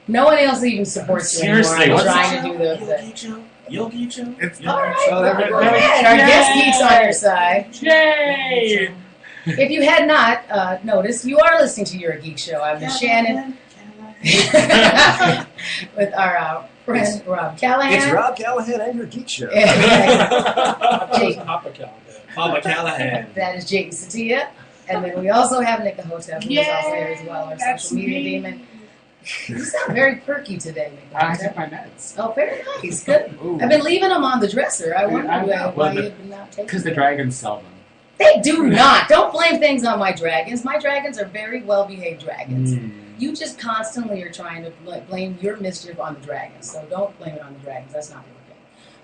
No one else even supports you anymore. Seriously, I'm what's trying to do You'll the geek show? You'll geek show? It's all right. Oh, Go ahead. Our guest geeks on your side. Yay! If you had not noticed, you are listening to Your Geek Show. I'm Miss Shannon with our friend Rob Callahan. It's Rob Callahan and your geek show. Jake. Papa Callahan. Papa Callahan. That is Jake Satia. And then we also have Nick the Hotep, who is also here as well, our That's social media me. demon. You sound very perky today, Nick the I Hotep. took my meds. Oh, very nice. Good. Ooh. I've been leaving them on the dresser. I I wondered know. why Well, you had not taken Because the them. dragons sell them. They do not. Don't blame things on my dragons. My dragons are very well-behaved dragons. You just constantly are trying to blame your mischief on the dragons. So don't blame it on the dragons. That's not working.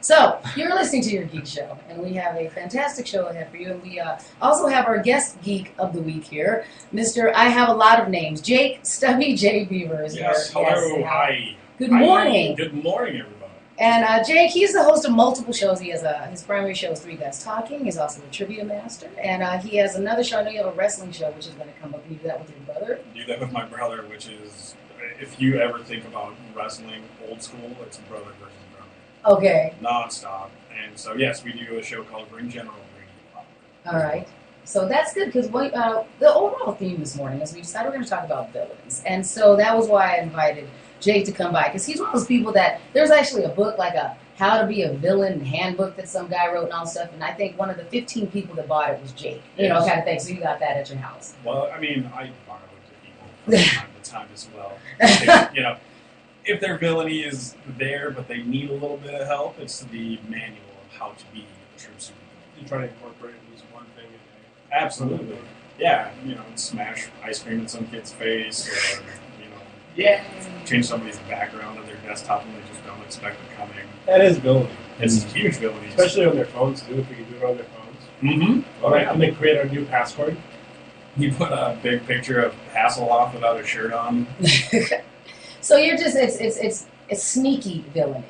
So you're listening to Your Geek Show, and we have a fantastic show ahead for you. And we also have our guest geek of the week here, Mr. I have a lot of names. Jake Stubby J. Beaver is Yes, here. hello, Yes, hi. Good Hi, morning. Good morning, everybody. And Jake, he's the host of multiple shows. He has his primary show is Three Guys Talking. He's also a trivia master. And he has another show. I know you have a wrestling show, which is going to come up. And you do that with your brother. Do that with my brother, which is, if you ever think about wrestling old school, it's brother versus brother. Okay. Non-stop. And so, yes, we do a show called Ring General Radio. All right. So that's good because the overall theme this morning is we decided we're going to talk about villains. And so that was why I invited Jake to come by, because he's one of those people that there's actually a book, like a How to Be a Villain handbook that some guy wrote and all stuff. And I think one of the 15 people that bought it was Jake, you know, Yes. kind of thing. So you got that at your house. Well, I mean, I borrow it to people from time to time as well. If, you know, if their villainy is there, but they need a little bit of help, it's the manual of how to be a true supervillain. You try to incorporate at least one thing in Absolutely. Yeah, you know, smash ice cream in some kid's face, or, you know, Yeah. change somebody's background of their desktop and they just don't expect it coming. there. That is villainy. It's huge villainy. Especially on their phones, too, if we can do it on their phones. Mm-hmm. All right, and they create our new password. You put a big picture of Hasselhoff without a shirt on. So you're just it's sneaky villainy.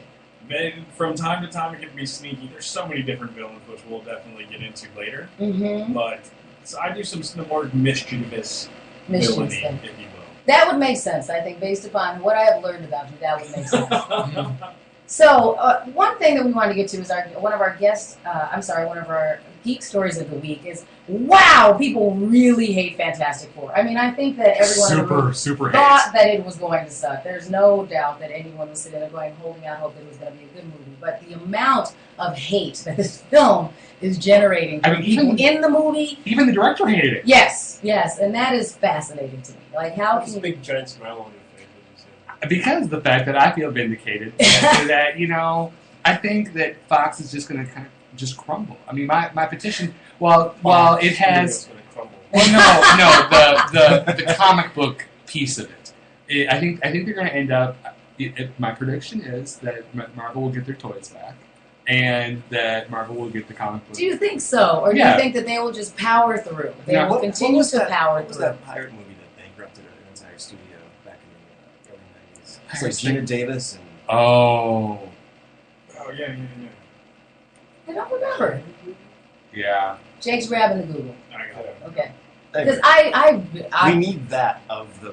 From time to time, it can be sneaky. There's so many different villains, which we'll definitely get into later. Mm-hmm. But so I do some more mischievous villainy, if you will. That would make sense, I think, based upon what I have learned about you. That would make sense. So one thing that we want to get to is one of our geek stories of the week is, wow, people really hate Fantastic Four. I mean, I think that everyone in the room Super thought that it was going to suck. There's no doubt that anyone was sitting there going, holding out hope that it was going to be a good movie. But the amount of hate that this film is generating from people in the movie. Even the director hated it. Yes, and that is fascinating to me. Like, how This can you... big giant smile on your face when you say that. Because of the fact that I feel vindicated. That, you know, I think that Fox is just going to kind of just crumble. I mean, my petition, while it has... It's gonna crumble. Well, no, the comic book piece of it. I think they're going to end up... my prediction is that Marvel will get their toys back, and that Marvel will get the comic book. Do you think so? Or do you think that they will just power through? They No. will continue to power What was through. that pirate movie that bankrupted an entire studio back in the early 90s? It's like Gina Davis and... Oh, Oh, yeah. I don't remember. yeah. Jake's grabbing the Google. I got it. Okay. Anyway, Because I we need that of the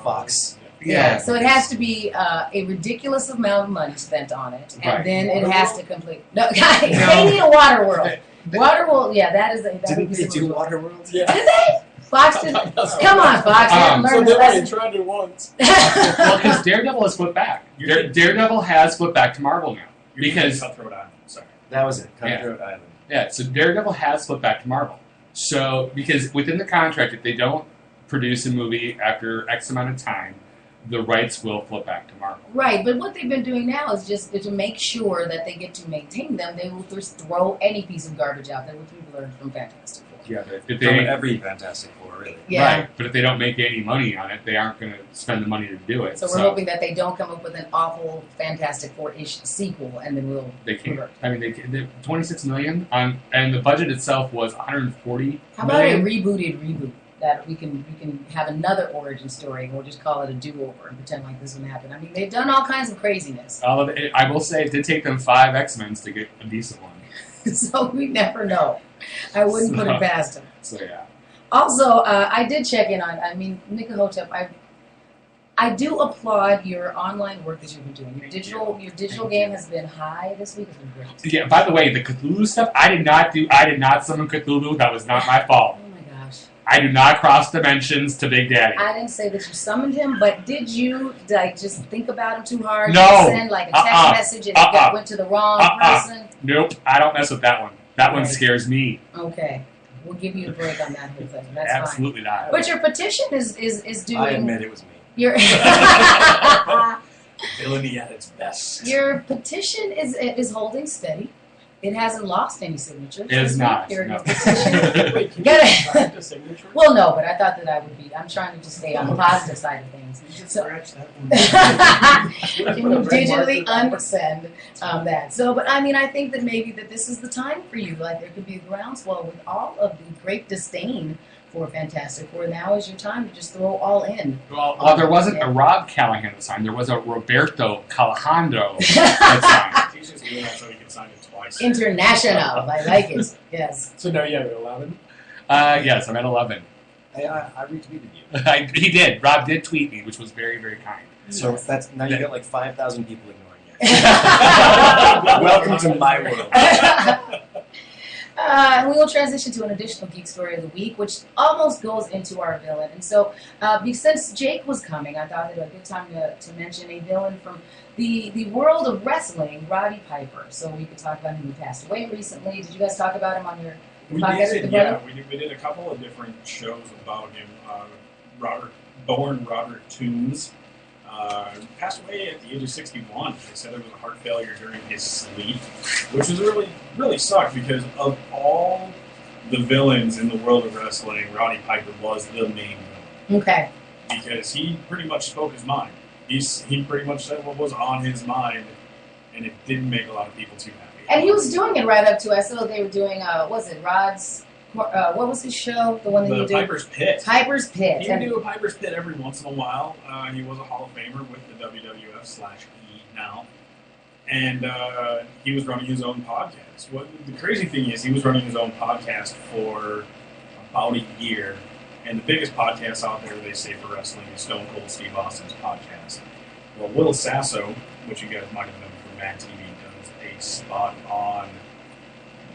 Fox. yeah. So it has to be a ridiculous amount of money spent on it, and Right. then it has to complete. No, guys, they need a Waterworld. Waterworld, yeah, that is. That would Didn't be they the do movie. Waterworld? Yeah. Did they? Fox did. Come on, Fox. Um, Learn So the they only lesson. tried it once. Well, because Daredevil has flipped back. Daredevil has flipped back to Marvel now. You're Because- Cutthroat Island. Sorry. That was it. Yeah. Cutthroat Island. Yeah, so Daredevil has flipped back to Marvel. So, because within the contract, if they don't produce a movie after X amount of time, the rights will flip back to Marvel. Right, but what they've been doing now is just to make sure that they get to maintain them. They will just throw any piece of garbage out there, which we've learned from Fantastic Four. Yeah, but if From they every Fantastic Four, really. Yeah. right, but if they don't make any money on it, they aren't going to spend the money to do it. So we're hoping that they don't come up with an awful Fantastic Four-ish sequel, and then we'll they can't. revert. I mean, they 26 million on, and the budget itself was 140 How about a million. rebooted reboot that we can have another origin story, and we'll just call it a do-over and pretend like this wouldn't happen. I mean, they've done all kinds of craziness, All of it, I will say, it did take them 5 X-Men to get a decent one. so we never know. I wouldn't put it past them. So yeah. Also, I did check in on. I mean, Nika Hotep. I I do applaud your online work that you've been doing. Your digital game has been high this week. Has been great. Yeah. By the way, the Cthulhu stuff, I did not summon Cthulhu. That was not my fault. Oh my gosh. I do not cross dimensions to Big Daddy. I didn't say that you summoned him, but did you like just think about him too hard? No. You send like a text message and it went to the wrong person? Nope. I don't mess with that one. That one scares me. Okay. We'll give you a break on that whole thing. That's Absolutely fine. not. But your petition is doing. I admit it was me. Your Villainy at its best. your petition is holding steady. It hasn't lost any signatures. It is not. Your No. petition. Wait, can Gotta- you find a signature? Well, no, but I thought that I would be. I'm trying to just stay on the positive side of things. You should So- scratch that one. Can you digitally unsend that? So, but I mean, I think that maybe that this is the time for you. Like, there could be a groundswell with all of the great disdain for Fantastic Four. Now is your time to just throw all in. Well, there wasn't a Rob Callahan that signed. There was a Roberto Calajandro that He's just doing that so he can sign it twice. International. I like it. Yes. So now you have 11. signed. Yes, I'm at 11. Hey, I retweeted you. He did. Rob did tweet me, which was very, very kind. So Yes. that's now you got like 5,000 people ignoring you. Welcome to my world. And we will transition to an additional geek story of the week, which almost goes into our villain. And so, since Jake was coming, I thought it was a good time to mention a villain from the world of wrestling, Roddy Piper. So we could talk about him. He passed away recently. Did you guys talk about him on your We podcast did, with the yeah. brother? We did a couple of different shows about him. Born Robert Toombs. Passed away at the age of 61. They said it was a heart failure during his sleep, which was really sucked because of all the villains in the world of wrestling, Roddy Piper was the main villain. Okay. Because he pretty much spoke his mind. He pretty much said what was on his mind, and it didn't make a lot of people too happy. And he was doing it right up to, I saw they were doing, was it Rod's, what was his show? The one that The he did? Piper's Pit. Piper's Pit. He would do a Piper's Pit every once in a while. He was a Hall of Famer with the WWF/E now. And he was running his own podcast. The crazy thing is, he was running his own podcast for about a year. And the biggest podcast out there, they say, for wrestling is Stone Cold Steve Austin's podcast. Well, Will Sasso, which you guys might have known from Mad TV, does a spot on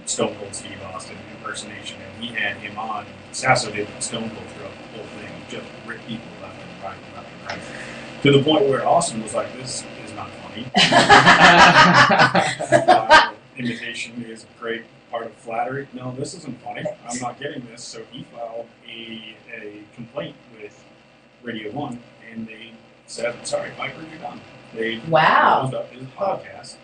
Stone Cold Steve Austin impersonation, and he had him on. Sasso did Stone Cold throughout the whole thing, just rip people left and right, left and right, to the point where Austin was like, "This is not funny." Imitation is a great part of flattery. No, this isn't funny. I'm not getting this. So he filed a complaint with Radio 1, and they said, "Sorry, Piper, you're done." They Wow. closed up his podcast.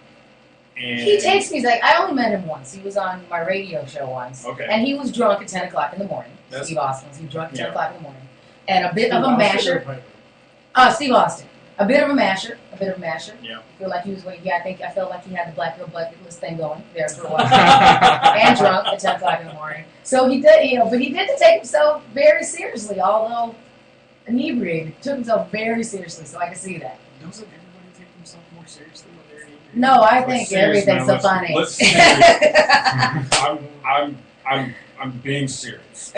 And He takes me, he's like, I only met him once. He was on my radio show once. Okay. And he was drunk at 10 o'clock in the morning. That's- Steve Austin was. He was drunk at 10 Yeah. o'clock in the morning. And a bit of a Austin or masher. Piper? Steve Austin. A bit of a masher. A bit of a masher. Yeah. I feel like he was waiting. Yeah, I felt like he had the Black Girl Bucket List thing going there for a while. And drunk at 10 o'clock in the morning. So he did, but he did take himself very seriously, although inebriated. Took himself very seriously, so I can see that. Doesn't everybody take themselves more seriously when they're eating? No, I Let's think serious everything's now. so funny. Let's serious. I'm being serious.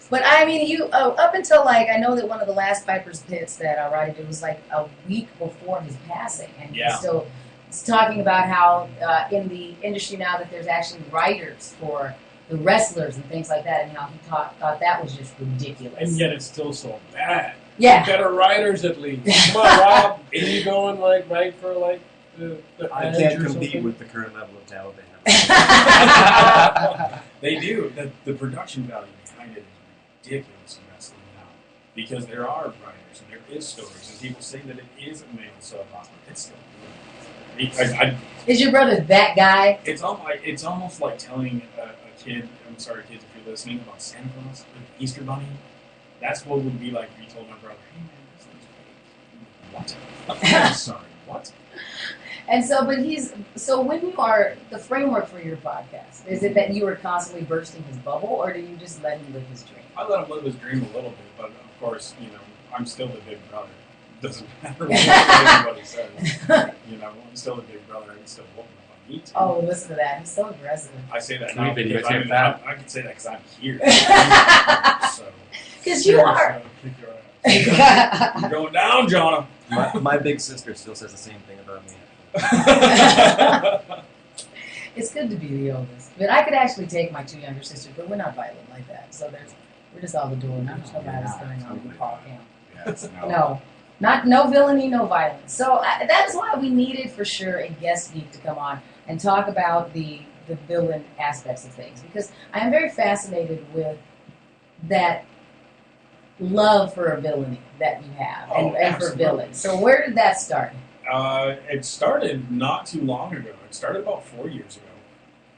But I mean, you up until like I know that one of the last Piper's Pits that Roddy did was like a week before his passing, and Yeah. he's still talking about how in the industry now that there's actually writers for the wrestlers and things like that, and how he thought that was just ridiculous. And yet it's still so bad. Yeah. Better writers at least. Come on, Rob. Are you going like right for like the I edge can't or compete something? with the current level of talent they have. They do. The production value behind it is ridiculous in wrestling now. Because there are writers and there is stories, and people say that it is a male soap opera. It's still good. Is your brother that guy? It's almost like telling a kid, I'm sorry kids if you're listening, about Santa Claus, the Easter Bunny. That's what it would be like if you told my brother, hey man, this thing's fake. What? I'm sorry, what? And so, when you are the framework for your podcast, is it that you are constantly bursting his bubble, or do you just let him live his dream? I let him live his dream a little bit, but of course, I'm still the big brother. It doesn't matter what anybody says. I'm still the big brother. I can still whoop him if I need to. Oh, listen to that. He's so aggressive. I say that Can we now because videotape that? I can say that because I'm here. So Because you are. Kick your ass. You're going down, Jonah. My big sister still says the same thing about me. It's good to be the oldest. But I could actually take my 2 younger sisters, but we're not violent like that. So we're just all the door. There's no violence going on in the Paul camp. Yes, No villainy, no violence. So that's why we needed for sure a guest geek to come on and talk about the villain aspects of things, because I am very fascinated with that love for a villainy that you have and for villains. So where did that start? It started not too long ago. It started about 4 years ago.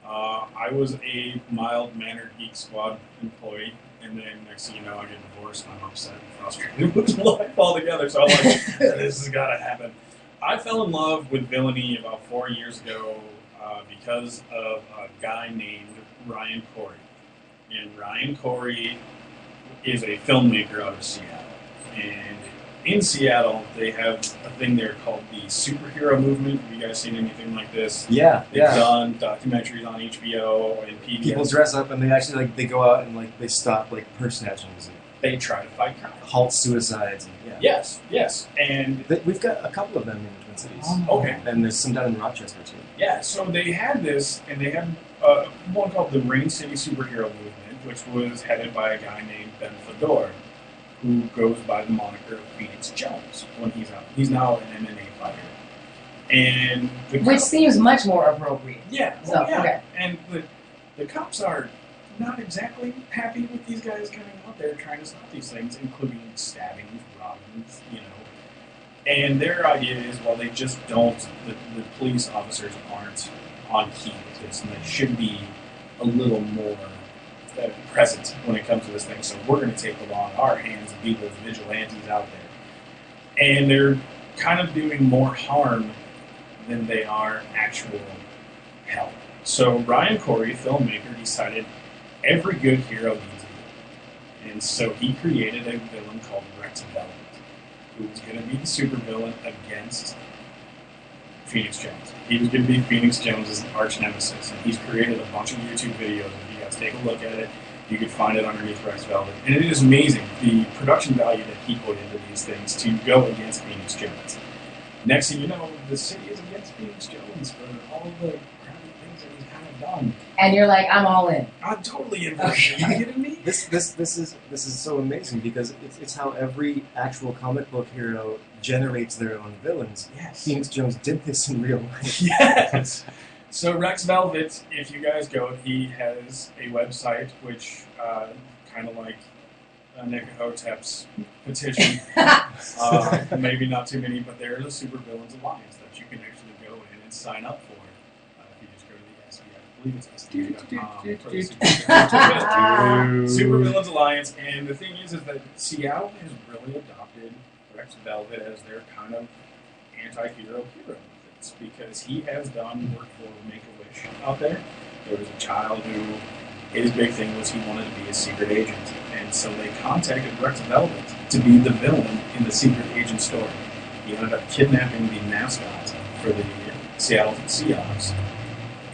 I was a mild-mannered Geek Squad employee, and then next thing you know, I get divorced, and I'm upset and frustrated with life altogether. So I'm like, this has got to happen. I fell in love with villainy about 4 years ago because of a guy named Ryan Corey. And Ryan Corey is a filmmaker out of Seattle. And in Seattle, they have a thing there called the superhero movement. Have you guys seen anything like this? Yeah, They've done documentaries on HBO and PBS. People dress up and they actually they go out and they stop personages. They try to fight crime. Halt suicides. And, Yes. And we've got a couple of them in the Twin Cities. Okay. And there's some down in Rochester too. Yeah, so they had this, and they had one called the Rain City Superhero Movement, which was headed by a guy named Ben Fedor, who goes by the moniker of Phoenix Jones when he's out. He's now an MMA fighter. And Which seems much more appropriate. Yeah. So, okay. And the cops are not exactly happy with these guys coming out there trying to stop these things, including stabbings, robbings, And their idea is, well, they just don't, the police officers aren't on key with this, and they should be a little more present when it comes to this thing. So we're going to take the law in our hands and be those vigilantes out there. And they're kind of doing more harm than they are actual help. So Ryan Corey, filmmaker, decided every good hero needs a villain. And so he created a villain called Rex Velvet, who was going to be the supervillain against Phoenix Jones. He was going to be Phoenix Jones' arch nemesis, and he's created a bunch of YouTube videos. If you guys take a look at it, you can find it underneath Rex Velvet. And it is amazing, the production value that he put into these things to go against Phoenix Jones. Next thing you know, the city is against Phoenix Jones for all the crappy things that he's kind of done. And you're like, I'm all in. I'm totally invested. Are you kidding me? This is so amazing because it's how every actual comic book hero generates their own villains. Yes. Phoenix Jones did this in real life. Yes. So Rex Velvet, if you guys go, he has a website which kind of like Nekahotep's petition. Maybe not too many, but there is a Super Villains Alliance that you can actually go in and sign up for. If you just go to the SVI, I believe it's SVI.com. Super Villains Alliance, and the thing is that Seattle has really adopted Rex Velvet as their kind of anti-hero hero. It's because he has done work for Make-A-Wish out there. There was a child who, his big thing was he wanted to be a secret agent. And so they contacted Rex Velvet to be the villain in the secret agent story. He ended up kidnapping the mascot for the Seattle Seahawks.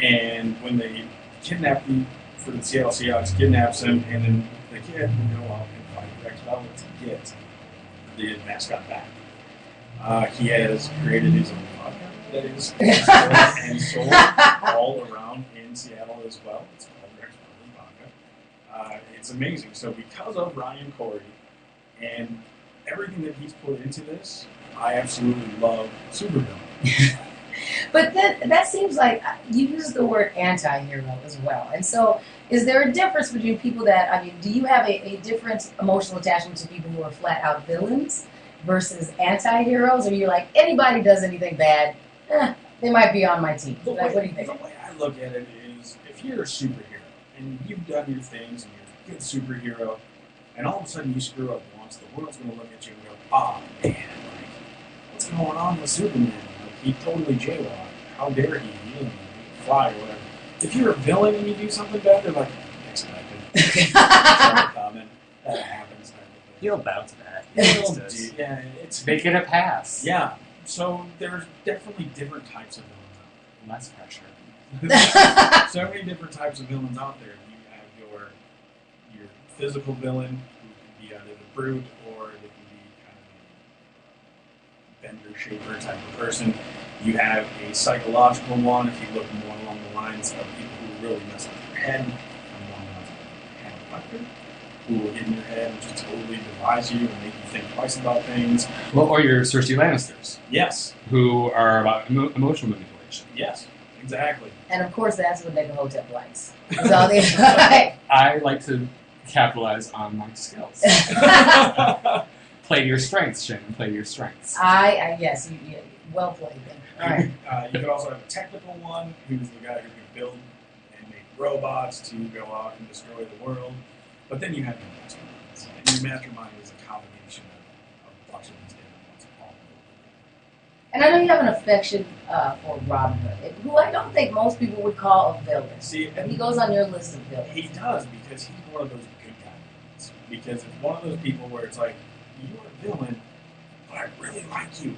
And when they kidnapped him for the Seattle Seahawks, kidnaps him, and then the kid would go out and fight Rex Velvet to get the mascot back. He has created his own vodka that is and sold all around in Seattle as well. It's called Rex Velvet Vodka. It's amazing. So because of Ryan Corey and everything that he's put into this, I absolutely love Supervillain. But that seems like you use the word anti-hero as well. And so is there a difference between people that, do you have a different emotional attachment to people who are flat-out villains versus anti-heroes? Or you're like, anybody does anything bad, they might be on my team. What do you think? The way I look at it is, if you're a superhero and you've done your things and you're a good superhero, and all of a sudden you screw up once, the world's going to look at you and go, oh man, what's going on with Superman? He totally jaywalked. How dare he? He didn't fly or whatever. If you're a villain and you do something bad, they're like, expected. Sorry, comment. That happens. You'll bounce back. Yeah, it's Make it a pass. Yeah. So there's definitely different types of villains Less pressure. out there. So many different types of villains out there. You have your physical villain, who can be either the brute or they can be bender shaper type of person. You have a psychological one if you look more along the lines of people who really mess up your head, and one of the hand collector, who will get in your head and just totally devise you and make you think twice about things. Well, or your Cersei Lannisters, Yes, who are about emotional manipulation. yes, exactly. And of course, that's what Hotep likes. So they, I like to capitalize on my skills. Play to your strengths, Shannon. Play to your strengths. yes, well played. Then. All right. You could also have a technical one, who's the guy who can build and make robots to go out and destroy the world. But then you have your masterminds. And your mastermind is a combination of a bunch of these different ones. And I know you have an affection for Robin Hood, who I don't think most people would call a villain. See, He goes on your list of villains. he does, because he's one of those good guys. Because it's one of those people where it's like, you're a villain, but I really like you.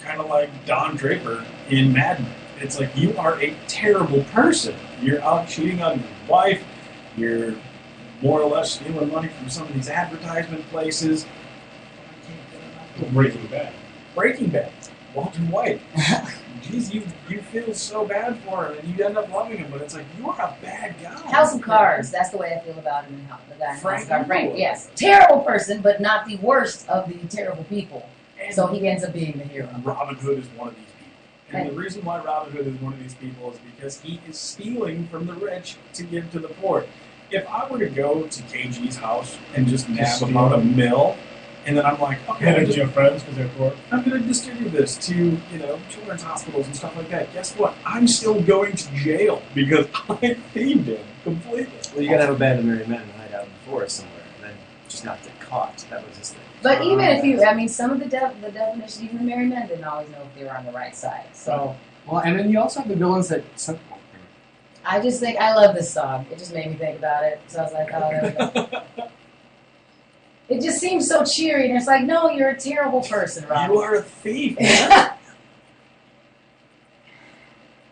Kind of like Don Draper in Mad Men. It's like, you are a terrible person. You're out cheating on your wife. You're more or less stealing money from some of these advertisement places. I can't get enough of Breaking Bad. Breaking Bad. Walter White. Jeez, you feel so bad for him, and you end up loving him, but it's like, you're a bad guy. House of Cards, that's the way I feel about him. The guy in Frank House of Cards. Frank, Underwood. yes. Terrible person, but not the worst of the terrible people. And So he ends up being the hero. Robin Hood is one of these people. And the reason why Robin Hood is one of these people is because he is stealing from the rich to give to the poor. If I were to go to KG's house and just nab steal about a them. mill, and then I'm like, okay, Hand it to your friends because they're poor. I'm going to distribute this to, children's hospitals and stuff like that. Guess what? I'm still going to jail because I thieved him completely. Well, you gotta have a band of merry men and hide out in the forest somewhere, and then just not get caught. That was his thing. But even if some of the definition, even married men didn't always know if they were on the right side. So Well, and then you also have the villains that. I just think, I love this song. It just made me think about it. So I was like, oh, there we go. It just seems so cheery, and it's like, no, you're a terrible person, Rob. You are a thief, man.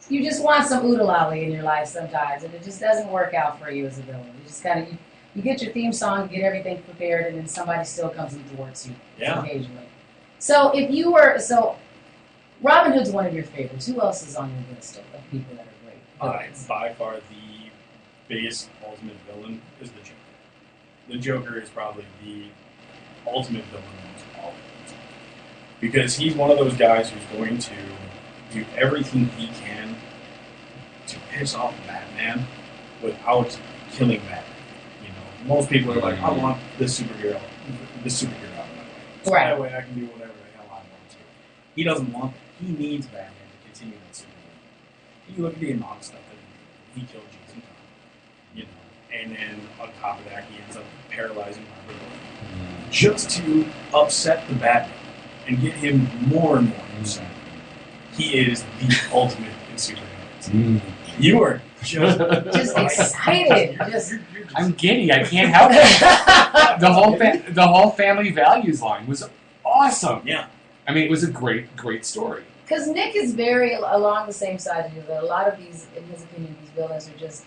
You just want some oodalali in your life sometimes, and it just doesn't work out for you as a villain. You just kind of, you get your theme song, you get everything prepared, and then somebody still comes and thwarts you occasionally. So Robin Hood's one of your favorites. Who else is on your list of people that are great? villains? By far the biggest ultimate villain is the Joker. The Joker is probably the ultimate villain of all villains. Because he's one of those guys who's going to do everything he can to piss off Batman without killing Batman. Most people are like, I want this superhero out of my way. So Right. that way I can do whatever the hell I want to. He doesn't want that. He needs Batman to continue that superhero. You look at the amount of stuff that he killed Jason Todd, and then on top of that, he ends up paralyzing Margaret just to upset the Batman and get him more and more upset. He is the ultimate in superheroes. You are just excited. I'm giddy. I can't help it. The whole family values line was awesome. Yeah. I mean, it was a great story. Because Nick is very along the same side as you. That a lot of these, in his opinion, these villains are just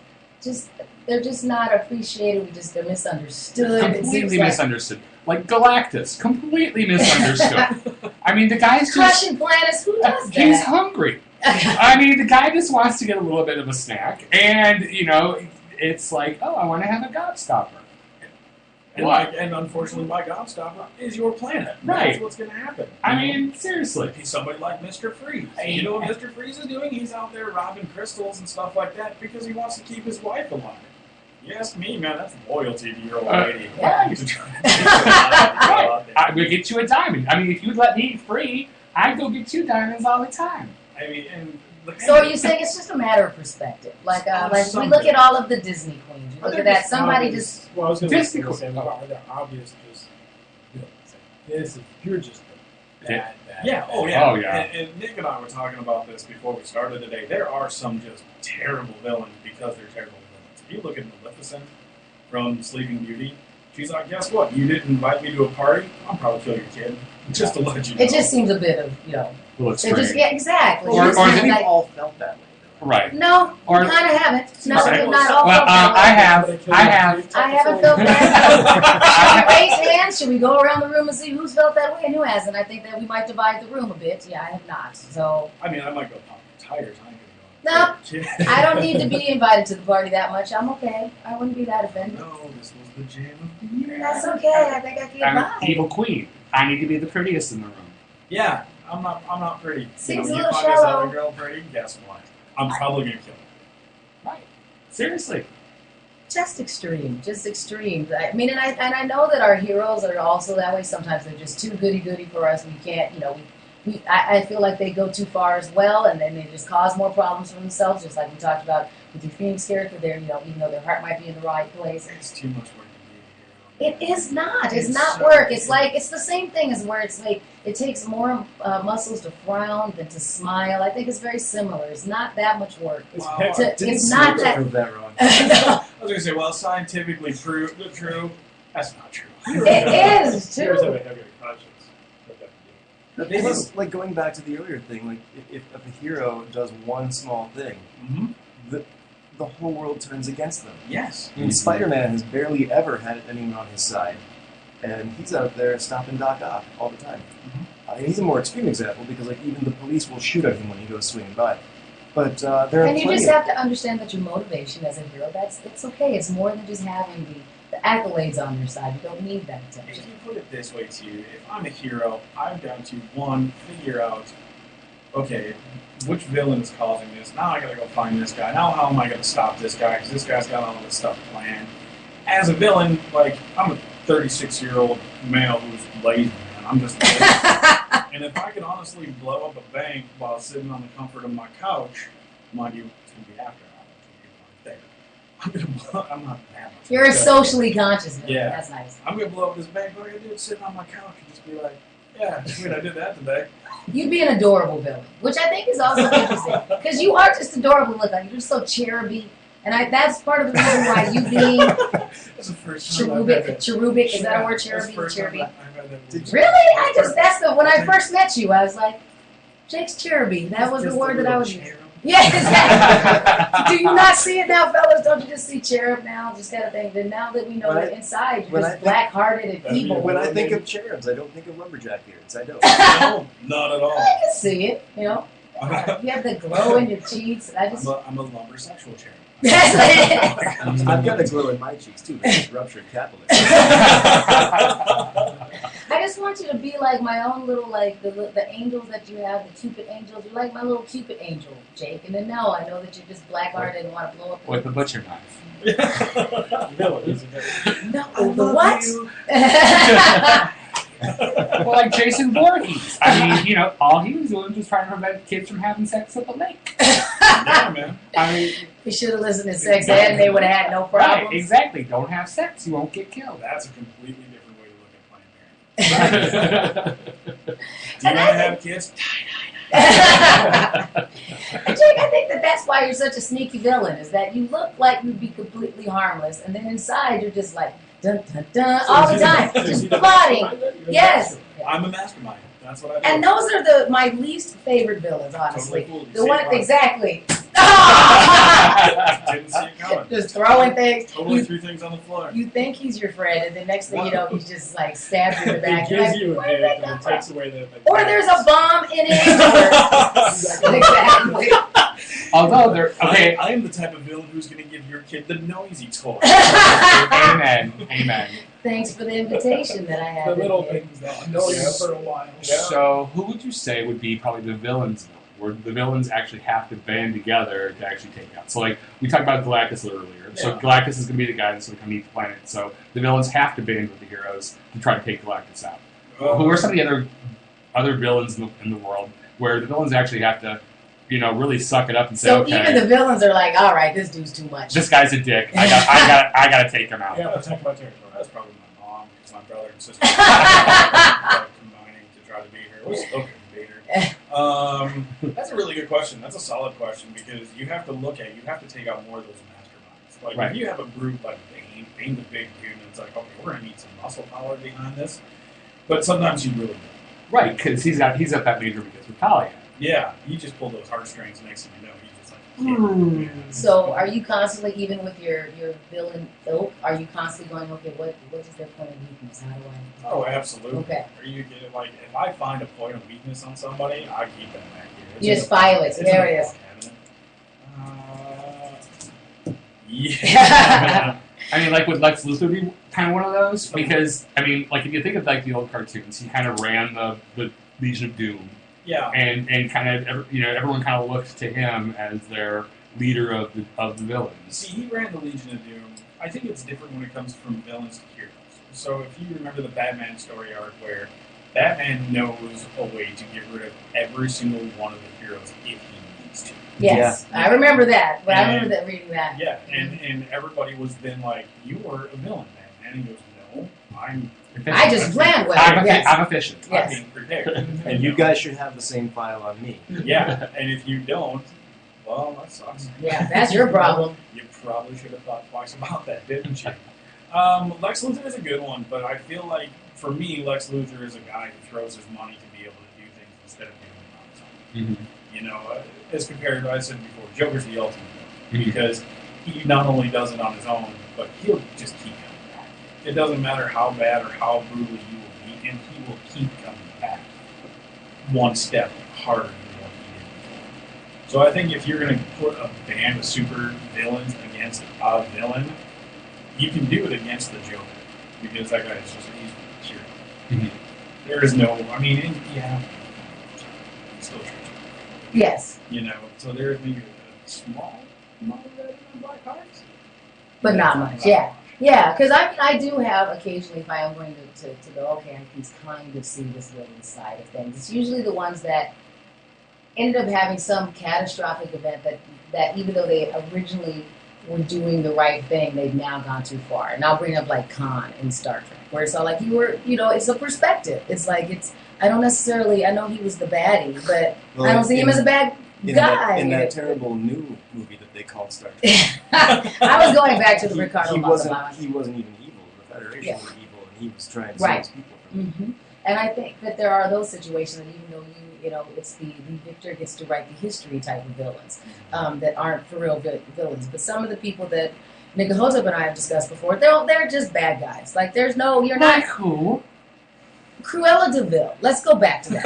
they're just not appreciated. They're misunderstood. Completely misunderstood. Like Galactus, completely misunderstood. I mean, the guy's just crushing planets. Who does that? He's hungry. I mean, the guy just wants to get a little bit of a snack, and it's like, oh, I want to have a gobstopper. And unfortunately, my gobstopper is your planet. Right. That's what's going to happen. I mean, seriously. He's somebody like Mr. Freeze. You know what Mr. Freeze is doing? He's out there robbing crystals and stuff like that because he wants to keep his wife alive. You ask me, man, that's loyalty to your old lady. Yeah. He's trying to take her I'm going to get you a diamond. I mean, if you'd let me free, I'd go get you diamonds all the time. I mean, and so are you saying it's just a matter of perspective? Like we look at all of the Disney queens. You look at that. Somebody just. Well, I was going to say, Disney. they're obvious just villains. This is you're just bad. Yeah, Oh, yeah. And Nick and I were talking about this before we started today. There are some just terrible villains because they're terrible villains. If you look at Maleficent from Sleeping Beauty, she's like, guess what? You didn't invite me to a party? I'll probably kill your kid. Just to let you know. It just seems a bit of Well, They just exactly. Or We've like, all felt that way. Right. no, Or- you kind of haven't. No, Right. you've not all Well, felt that way. I have. I haven't felt that. Raise hands. should we go around the room and see who's felt that way and who hasn't? I think that we might divide the room a bit. Yeah, I have not. So. I mean, I might go pump tires. I ain't No, gonna go. I don't need to be invited to the party that much. I'm okay. I wouldn't be that offended. No, this was the jam of the year. That's okay. I think I can get I'm by. evil queen. I need to be the prettiest in the room. Yeah, I'm not pretty. Seems you a know, little you find this shallow. other girl pretty, guess what? I'm probably gonna kill her. Right. Seriously. Just extreme. Just extreme. I mean, and I know that our heroes are also that way. Sometimes they're just too goody-goody for us. We can't, I feel like they go too far as well, and then they just cause more problems for themselves, just like we talked about with the Phoenix character there, even though their heart might be in the right place. It's too much work to be a hero. It is not. It's It's not so work. It's good. like, it's the same thing as where it's like, it takes more muscles to frown than to smile. I think it's very similar. It's not that much work. Wow. It's not that. Prove that wrong. No, I was gonna say, well, scientifically true. That's not true. it is, Heroes have too. a heavier conscience. Plus, like going back to the earlier thing, like if a hero does one small thing, Mm-hmm. the whole world turns against them. Yes. I mean, Spider-Man has barely ever had anyone on his side, and he's out there stopping Doc Ock all the time. He's a more extreme example because, like, even the police will shoot at him when he goes swinging by. But there are And you plenty just of- have to understand that your motivation as a hero, it's okay. It's more than just having the accolades on your side. You don't need that If attention. you put it this way, too, if I'm a hero, I'm down to one, figure out, okay, which villain is causing this? Now I gotta go find this guy. Now how am I gonna stop this guy? Because this guy's got all this stuff planned. As a villain, like, I'm a 36-year-old male who's lazy, man. I'm just lazy. And if I can honestly blow up a bank while sitting on the comfort of my couch, mind you, it's gonna be after hours. I'm gonna blow. I'm not that much. You're a Okay. socially conscious villain. Yeah. That's nice. I'm gonna blow up this bank. What I gotta do is sit on my couch and just be like, yeah, sweet, I did that today. You'd be an adorable villain, which I think is also interesting because you are just adorable looking. You're just so cheruby, and that's part of the reason why you being That's the first time I've had that. cherubic. Is that a word? That's the Cheruby, first time cheruby. I've had that Did word. you- Really? When I first met you, I was like, Jake's cheruby. That was the Just a word that I little was using. cherub. Yeah, exactly. Do you not see it now, fellas? Don't you just see cherub now? Just kind of thing. Then now that we know When that I- inside you're when I just think- black-hearted and That'd be evil. When I think of cherubs, I don't think of lumberjack beards. I don't. No, not at all. I can see it. You have the glow in your cheeks, and I just. I'm a lumbersexual cherub. I've got a glow in my cheeks too. This is ruptured capillary. I just want you to be like my own little, like, the angels that you have, the Cupid angels. You're like my little Cupid angel, Jake. And then, no, I know that you're just black-hearted and want to blow up. With the butcher knife. Villain, he's a villain. No, the what? Well, like Jason Voorhees. I mean, all he was doing was trying to prevent kids from having sex at the lake. Yeah, man. I mean, We should have listened to Sex Ed and they would have had no problems. right, exactly. Don't have sex, you won't get killed. That's a completely different way to look at Planned Parenthood. Do you And want I to have kids? And Jake, I think that's why you're such a sneaky villain, is that you look like you'd be completely harmless, and then inside you're just like, dun, dun, dun, all the time, just plotting. Yes. I'm a mastermind. That's what I do. And those are my least favorite villains, honestly. Totally cool. The one, Same exactly. Didn't see it coming. Just throwing things. Totally threw things on the floor. You think he's your friend, and the next thing you know, he's just like stabs you in the He back. You're gives like, you a where did that gift come and it from? takes away the. Or there's a bomb in it. Exactly. Although they're okay. I am the type of villain who's going to give your kid the noisy toy. Amen. Amen. Thanks for the invitation that I had. The little today. things that annoy you for a while. So, who would you say would be probably the villains, where the villains actually have to band together to actually take out? So, like, we talked about Galactus earlier. So, Yeah. Galactus is going to be the guy that's going to come eat the planet. So, the villains have to band with the heroes to try to take Galactus out. Who are some of the other villains in the world where the villains actually have to, really suck it up and say, So okay, even the villains are like, all right, this dude's too much. this guy's a dick. I got to take him out. Yeah, protect my territory. That's probably my mom, because my brother and sister are combining to try to beat her. We still couldn't beat her. That's a really good question. That's a solid question, because you have to take out more of those masterminds. Like, Right. if you have a group like Bane's a big dude, and it's like, okay, we're going to need some muscle power behind this. But sometimes you really don't. Right, because he's at that major because with Talia. Yeah, you just pull those heartstrings. Next thing you know, he's just like. So, are you constantly, even with your villain ilk, are you constantly going, okay, what is their point of weakness? How do I? Oh, absolutely. Okay. Are you getting like if I find a point of weakness on somebody, I keep that back here. You just file it. There it is. Yeah. I mean, like, would Lex Luthor be kind of one of those? Because, I mean, like, if you think of, like, the old cartoons, he kind of ran the Legion of Doom. Yeah. And kind of, everyone kind of looked to him as their leader of the villains. See, he ran the Legion of Doom. I think it's different when it comes from villains to heroes. So if you remember the Batman story arc where Batman knows a way to get rid of every single one of the heroes if he needs to. Yes, Yeah. I remember that. But I remember reading that. Yeah, and everybody was then like, "You were a villain, Batman." And he goes, "No, I'm. I just ran well. I'm efficient. Yes. I'm being prepared." And you guys should have the same file on me. Yeah, and if you don't, well, that sucks. Yeah, that's your problem. You probably should have thought twice about that, didn't you? Lex Luthor is a good one, but I feel like for me, Lex Luthor is a guy who throws his money to be able to do things instead of doing them on his own. Mm-hmm. You know, as compared to, I said before, Joker's the ultimate villain because he not only does it on his own, but he'll just keep coming back. It doesn't matter how bad or how brutally you will beat him, he will keep coming back one step harder than what he did before. So I think if you're going to put a band of super villains against a villain, you can do it against the Joker because that guy is just he's pure. Mm-hmm. There is no, I mean, yeah, it's still true. Yes, You know, so there's maybe a small amount of red on black hearts. but not much. Yeah. Yeah, because I do have occasionally, if I am going to go, okay, I can kind of see this villain side of things. It's usually the ones that ended up having some catastrophic event that even though they originally were doing the right thing, they've now gone too far. And I'll bring up like Khan in Star Trek, where it's all like it's a perspective. It's like I don't necessarily, I know he was the baddie, but I don't see him as a bad guy. In that terrible new movie that they called Star Trek. I was going back to the Ricardo he Montalban. wasn't even evil. The Federation was evil, and he was trying to Right. save his people from it. Mm-hmm. And I think that there are those situations that even though it's the victor gets to write the history type of villains that aren't for real villains. But some of the people that Nikahotep and I have discussed before, they're just bad guys. Like you're not who? Cruella de Vil. Let's go back to that.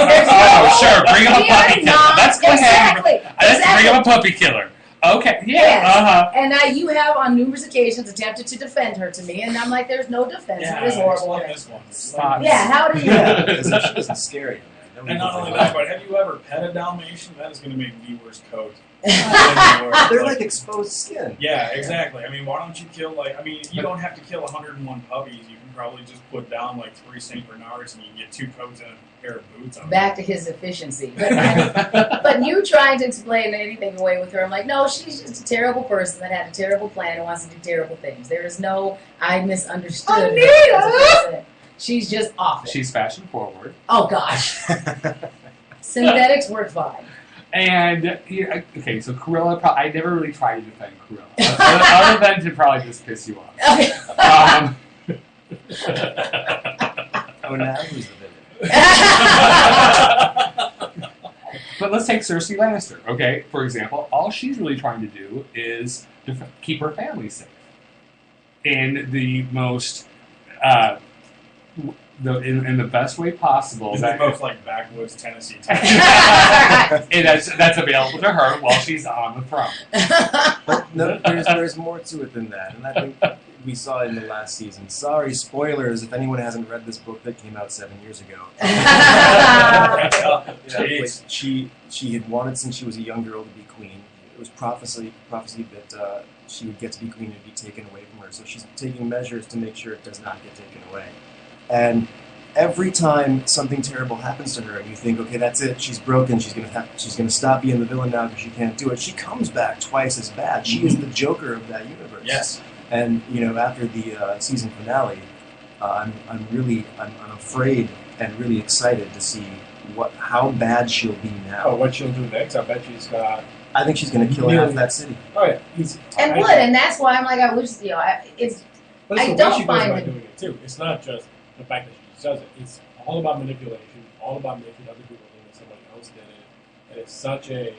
Sure. Bring up a puppy killer. Let's go ahead. Let's bring up a puppy killer. Okay. Yeah. Yes. And you have on numerous occasions attempted to defend her to me, and I'm like, there's no defense. Yeah, It is horrible. this one. Stop. Yeah. How do you? Because she doesn't scare you. Man. And not only that, but have you ever pet a Dalmatian? That is going to make the worst coat. They're like exposed skin. Yeah, exactly. I mean, why don't you kill you don't have to kill 101 puppies. You can probably just put down like 3 St. Bernards and you can get 2 coats and a pair of boots on. Back to his efficiency. But you trying to explain anything away with her, I'm like, no, she's just a terrible person that had a terrible plan and wants to do terrible things. There is no, I misunderstood her as a person. She's just awful. She's fashion forward. Oh, gosh. Synthetics work fine. And, okay, so Cruella, I never really tried to defend Cruella. Other than to probably just piss you off. Okay. Oh, now who's the villain? But let's take Cersei Lannister, okay? For example, all she's really trying to do is keep her family safe. In the most, in the best way possible. Is it both like backwoods Tennessee? And that's available to her while she's on the throne. But no, there's more to it than that, and I think we saw it in the last season. Sorry, spoilers if anyone hasn't read this book that came out 7 years ago. Like she had wanted since she was a young girl to be queen. It was prophecy that she would get to be queen and be taken away from her. So she's taking measures to make sure it does not get taken away. And every time something terrible happens to her, and you think, okay, that's it. She's broken. She's gonna stop being the villain now because she can't do it. She comes back twice as bad. She is the Joker of that universe. Yes. And after the season finale, I'm afraid and really excited to see how bad she'll be now. Oh, what she'll do next? I bet she's got. I think she's going to kill half that city. Oh yeah, easy. And that's why I'm like, I wish it's. But it's I the don't way she goes find about it- doing it too. It's not just the fact that she does it. It's all about manipulation, all about making other people think that somebody else did it, And it's such a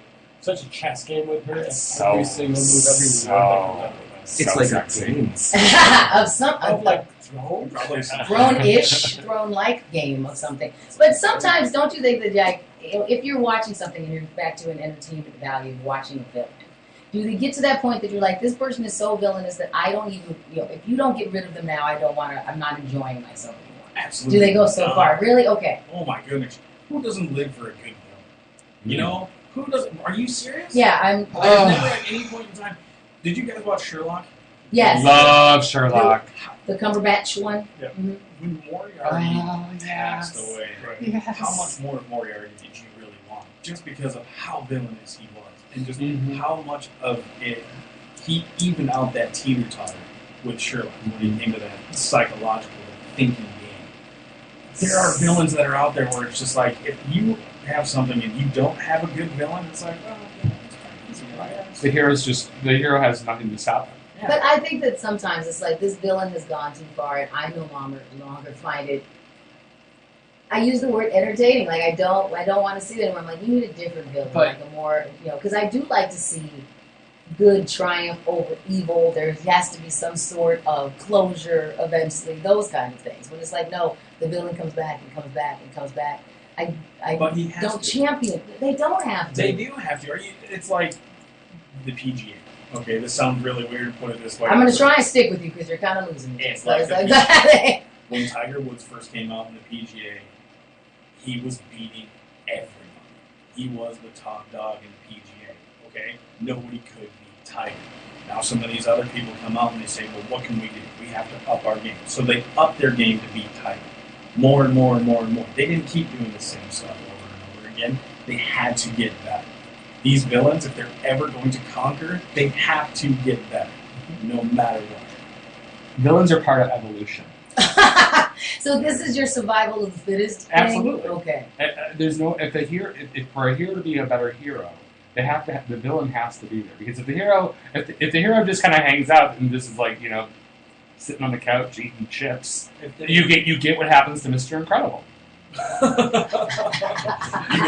chess game with her. It's Every so- single move, every so- word that It's So like sexy. a game. of some of like thrown. Probably some- thrown-like game of something. But sometimes, don't you think that, like, if you're watching something and you're back to an entertainment value of watching a villain, do they get to that point that you're like, this person is so villainous that I don't even, if you don't get rid of them now, I'm not enjoying myself anymore. Absolutely. Do they go so not. far? Really? Okay. Oh my goodness. Who doesn't live for a good villain? You know? Who doesn't? Are you serious? Yeah, I'm. There's never at any point in time. Did you guys watch Sherlock? Yes. Love Sherlock. The Cumberbatch one. Yeah. Mhm. When Moriarty Oh, passed yes. away, Yes. how much more of Moriarty did you really want? Just because of how villainous he was, and just Mhm. how much of it he evened out that teeter-totter with Sherlock when he came to that psychological thinking game. There are villains that are out there where it's just like, if you have something and you don't have a good villain, it's like, well, yeah, it's kind of easy, right? The hero has nothing to stop him. Yeah. But I think that sometimes it's like this villain has gone too far, and I no longer find it. I use the word entertaining. Like I don't want to see that anymore. I'm like, you need a different villain, But- like a more, because I do like to see good triumph over evil. There has to be some sort of closure eventually, those kind of things. But it's like, no, the villain comes back and comes back and comes back. I But he has don't to. champion. They don't have to. They do have to. It's like the PGA. Okay, this sounds really weird to put it this way. I'm going to try and stick with you because you're kind of losing me. It's So like it's the like PGA. that. When Tiger Woods first came out in the PGA, he was beating everybody. He was the top dog in the PGA. Okay, nobody could beat Tiger. Now some of these other people come out and they say, well, what can we do? We have to up our game. So they upped their game to beat Tiger. More and more and more and more. They didn't keep doing the same stuff over and over again. They had to get better. These villains, if they're ever going to conquer, they have to get better, no matter what. Villains are part of evolution. So this is your survival of the fittest thing? Absolutely. Okay. There's no if for a hero to be a better hero, they have to the villain has to be there because if the hero just kind of hangs out and just is like sitting on the couch eating chips, you get what happens to Mr. Incredible. You get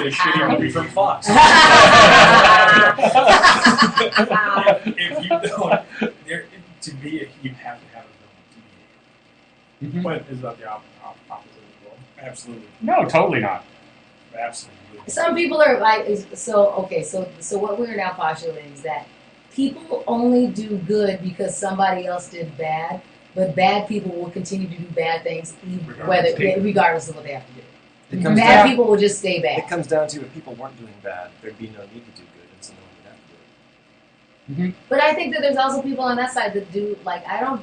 a shitty movie from Fox. If you don't, you have to have a villain to be a hero. Mhm. But is that the opposite as well? Absolutely. No, totally not. Absolutely. Some people are like, so what we're now postulating is that people only do good because somebody else did bad, but bad people will continue to do bad things regardless of what they have to do. It comes Bad down. people will just stay It bad. comes down to if people weren't doing bad, there'd be no need to do good, and someone would have to do it. But I think that there's also people on that side that do, like, I don't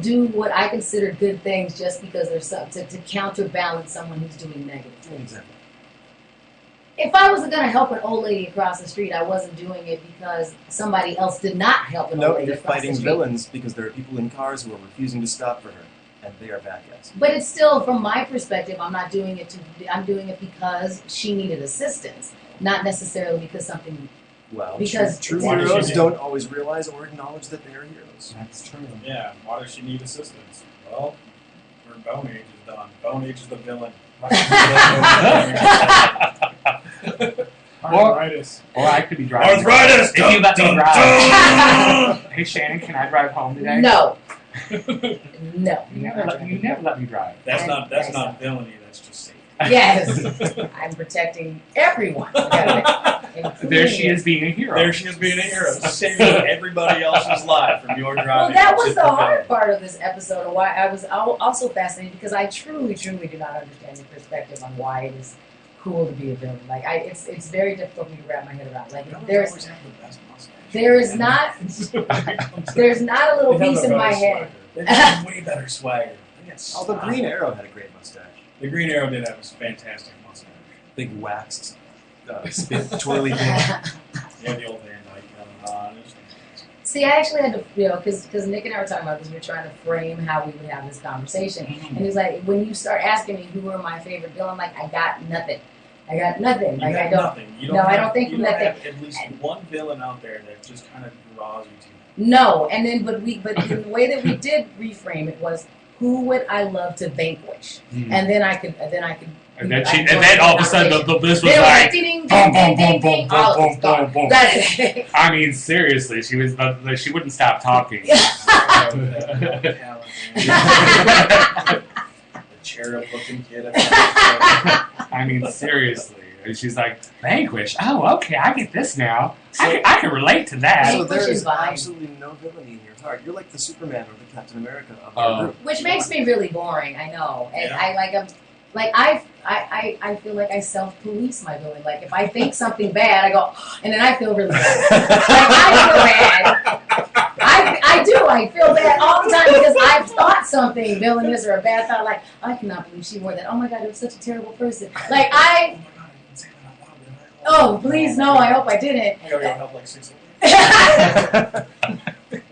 do what I consider good things just because there's something to counterbalance someone who's doing negative. Give me an example. If I wasn't going to help an old lady across the street, I wasn't doing it because somebody else did not help an No, old lady you're across fighting the street. villains because there are people in cars who are refusing to stop for her, and they are bad guys. But it's still, from my perspective, I'm doing it because she needed assistance, not necessarily because something. Well, Because true Why does heroes she- don't always realize or acknowledge that they are heroes. That's true. Yeah, why does she need assistance? Well, her Bone Age is done. Bone Age is the villain. Arthritis. Or I could be driving. Arthritis! If you let me Dun, drive. dun. Hey Shannon, can I drive home today? No. No. You never let me drive. That's not villainy, that's just safety. Yes. I'm protecting everyone. There she is being a hero. There she is being a hero, saving everybody else's life from your driving. Well, that was Just the hard villain. part of this episode, and why I was also fascinated because I truly, truly do not understand your perspective on why it is cool to be a villain. Like, it's very difficult for me to wrap my head around. Like, Villains there's always have the best mustache. there is not there's not a little They have piece a in my better head. They have way better swagger. They got Oh, the style. Green Arrow had a great mustache. The Green Arrow did have a fantastic mustache. Big waxed, spit, twirly thing. Yeah, the old Van Dyke coming on. It was fantastic. See, I actually had to, because Nick and I were talking about this. We were trying to frame how we would have this conversation, and he was like, when you start asking me who are my favorite villain, I'm like, I got nothing. I got nothing. You Like, have I don't. nothing. You no, I have- don't think you nothing. have at least one villain out there that just kind of draws you to. No, and then but the way that we did reframe it was who would I love to vanquish? And then I could. And then all of a sudden the list was They were like, ding, boom, ding, boom, ding, boom, ding, boom, all of boom, it's gone. boom, boom. That's it. I mean, seriously, she wouldn't stop talking. The cherub-looking kid. I mean, seriously. And she's like, vanquish? Oh, okay, I get this now. I can relate to that. So Vanquish there is is fine. absolutely no villainy in your heart. You're like the Superman or the Captain America of our group. Which makes me really boring. I know, and Yeah. I feel like I self-police my villain. Like if I think something bad, I go, and then I feel really bad. Like I feel bad. I do. I feel bad all the time because I've thought something villainous or a bad thought. Like I cannot believe she wore that. Oh my God, you're such a terrible person. Like I. Oh please no! I hope I didn't. I gotta go help like 6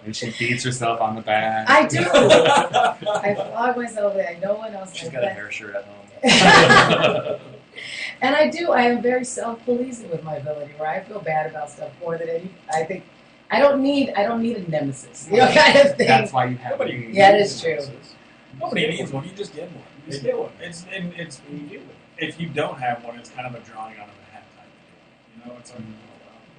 And she beats herself on the back. I do. I flog myself that no one else. She's does got a that. hair shirt at home. And I do. I am very self-policing with my ability, where I feel bad about stuff more than any. I think I don't need a nemesis, kind of thing. That's why you have Nobody- me. Yeah, it is true. Nobody needs one. You just get one. You just get one. It's when you do it. If you don't have one, it's kind of a drawing out of a hat type of deal. You know, it's like,